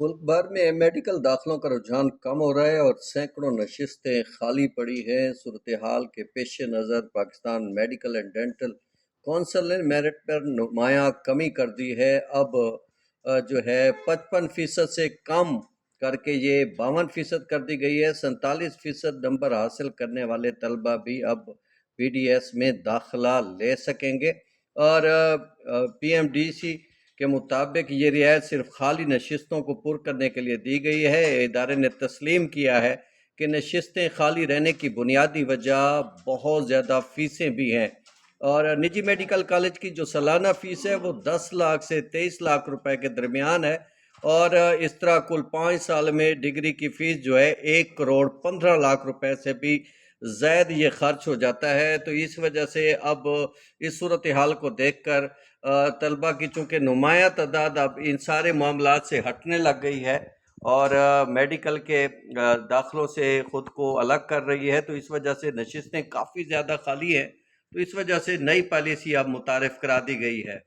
ملک بھر میں میڈیکل داخلوں کا رجحان کم ہو رہا ہے اور سینکڑوں نشستیں خالی پڑی ہیں۔ صورتحال کے پیش نظر Pakistan medical and dental council نے میرٹ پر نمایاں کمی کر دی ہے۔ اب جو ہے 55% سے کم کر کے یہ 52% کر دی گئی ہے۔ 47% نمبر حاصل کرنے والے طلبہ بھی اب پی ڈی ایس میں داخلہ لے سکیں گے، اور پی ایم ڈی سی کے مطابق یہ رعایت صرف خالی نشستوں کو پر کرنے کے لیے دی گئی ہے۔ ادارے نے تسلیم کیا ہے کہ نشستیں خالی رہنے کی بنیادی وجہ بہت زیادہ فیسیں بھی ہیں، اور نجی میڈیکل کالج کی جو سالانہ فیس ہے وہ 10 لاکھ سے 23 لاکھ روپے کے درمیان ہے، اور اس طرح کل 5 سال میں ڈگری کی فیس جو ہے 1 کروڑ 15 لاکھ روپے سے بھی زائد یہ خرچ ہو جاتا ہے۔ تو اس وجہ سے اب اس صورتحال کو دیکھ کر طلبہ کی چونکہ نمایاں تعداد اب ان سارے معاملات سے ہٹنے لگ گئی ہے اور میڈیکل کے داخلوں سے خود کو الگ کر رہی ہے، تو اس وجہ سے نشستیں کافی زیادہ خالی ہیں، تو اس وجہ سے نئی پالیسی اب متعارف کرا دی گئی ہے۔